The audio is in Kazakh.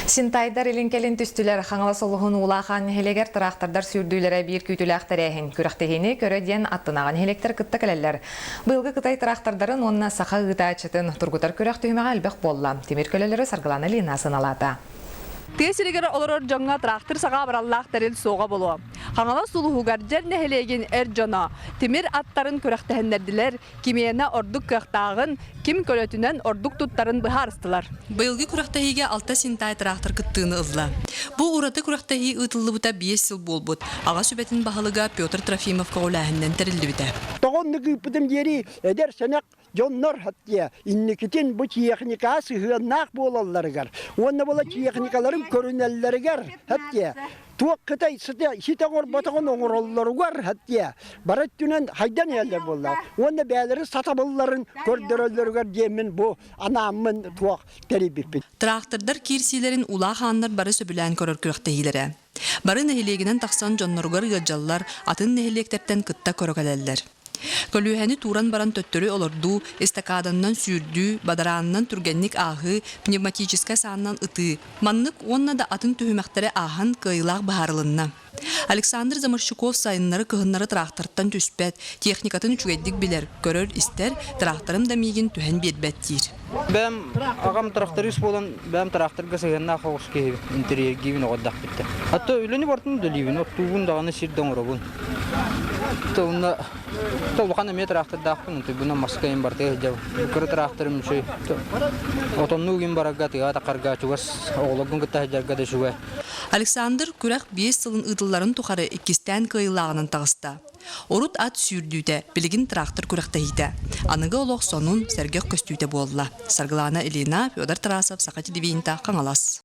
Синтайдар илинкелин түстүлер хаңала солуһун улахан хелегер трактардар сүрдүүлөрө бир күтүләхтерәһин күрәхтеһини көрөден аттынаган хелектер кытта келелер. Быйылгы кытай трактордарын онна саха гытаачытын тургутар күрәхтеһимәгә албак болла. Темир көлеләре Саргылана Линасын алата. Тесилигер олорор жаңа трактор саға бараллах терил соға болу. Хаңала сулуһугар жерне хелеген жона. Темир аттарын көрәхтәһеннәрдиләр, кимияна ордук кыяқтағын, ким көлөтүнен ордук туттарын быһарыстылар. Быйылгы күрәхтәһиге алта синтай трактор кыттыны ызла. Бу ураты күрәхтәһи ытыллы бута 5 ел болбут. Ага сүбәтин баһалыга Петр Трофимов каулаһыннан терилди бите. Тогонны путем дери эдер сенек жоннор хатия инникитин бу техникасы хыаннак болалларыгар. Онна бола техникаларын көрүнелләргәр хатия. Туак кытай ситагор батагон оңоролларыгар хатия. Барат түнен хайдан яллар боллар. Онна бәләре сатабылларын көрдөрөлләргәр демен бу анамын туак терибип. Трактордар кирсилерин ула ханнар бары сөбүлән көрөр күрәхтәһиләре. Бары нәһилегенән таксан жонноргар гыҗаллар атын нәһилектерден кытта көрөгәләләр. Көлүһәни туран баран төттөрү олорду, эстакаданнан сүрдү, бадараннан түргенник ахы, пневматическа саннан ыты. Маннык онна да атын түһүмәхтәре ахан кыйлак баһарлынна. Александр Заморщиков сайыннары кыһыннары трактордан түспәт, техникатын үчүгәддик билер, көрөр истер, тракторым да мигин түһән бербәттир. Бәм агам тракторист болан, бәм тракторга сыгынна хавышке интерьер гивин оддак битте. Атта үлени бартын дәливин, оттугун даганы сирдән урабын. Тонна толганы метр трактордакпын, тугуна маскайын барты жав. Көр тракторым шөй. Отонну гин барага тыга такарга чугас, оглогун кытта жарга да шуга. Александр күрәк 5 жылын ыдылларын тухары 2-тән кыйлагынын тагыста. Орут ат сүрдүтә, билигин трактор күрәктәһидә. Аныгы олох сонун сәргәк көстүтә болла. Саргылана Элина, Федор Тарасов, Сакати Дивинта, Каңалас.